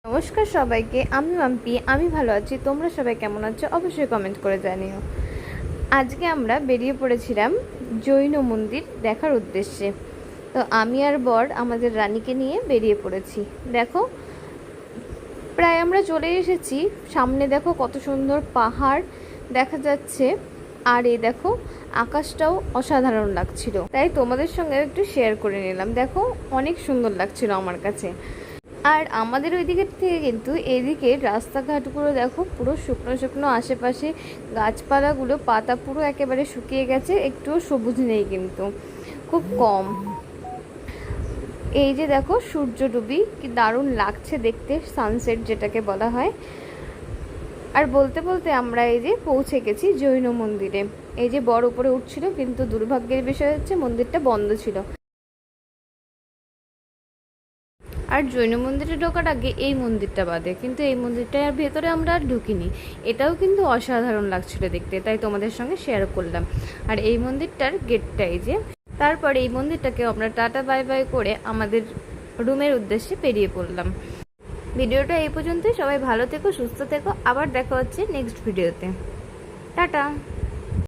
নমস্কার সবাইকে, আমি মাম্পি। আমি ভালো আছি। তোমরা সবাই কেমন আছো অবশ্যই কমেন্ট করে জানিও। আজকে আমরা বেরিয়ে পড়েছিলাম জৈন মন্দির দেখার উদ্দেশ্যে। তো আমি আর বর আমাদের রানীকে নিয়ে বেরিয়ে পড়েছি। দেখো, প্রায় আমরা চলে এসেছি। সামনে দেখো কত সুন্দর পাহাড় দেখা যাচ্ছে, আর এই দেখো আকাশটাও অসাধারণ লাগছিল, তাই তোমাদের সঙ্গে একটু শেয়ার করে নিলাম। দেখো অনেক সুন্দর লাগছিল আমার কাছে। আর আমাদের ওই দিকের থেকে কিন্তু এদিকে রাস্তাঘাটগুলো দেখো পুরো শুকনো শুকনো, আশেপাশে গাছপালাগুলো পাতা পুরো একেবারে শুকিয়ে গেছে, একটুও সবুজ নেই, কিন্তু খুব কম। এই যে দেখো সূর্য ডুবি, কি দারুণ লাগছে দেখতে, সানসেট যেটাকে বলা হয়। আর বলতে বলতে আমরা এই যে পৌঁছে গেছি জৈন মন্দিরে। এই যে বড় উপরে উঠছিল, কিন্তু দুর্ভাগ্যের বিষয় হচ্ছে মন্দিরটা বন্ধ ছিল। আর জৈন মন্দিরে ঢোকার আগে এই মন্দিরটা বাদে কিন্তু এই মন্দিরটার ভেতরে আমরা আর ঢুকিনি। এটাও কিন্তু অসাধারণ লাগছিল দেখতে, তাই তোমাদের সঙ্গে শেয়ার করলাম। আর এই মন্দিরটার গেটটা এই যে। তারপর এই মন্দিরটাকে আমরা টাটা বাই বাই করে আমাদের রুমের উদ্দেশ্যে বেরিয়ে পড়লাম। ভিডিওটা এই পর্যন্তই। সবাই ভালো থেকো, সুস্থ থেকো। আবার দেখা হচ্ছে নেক্সট ভিডিওতে। টাটা।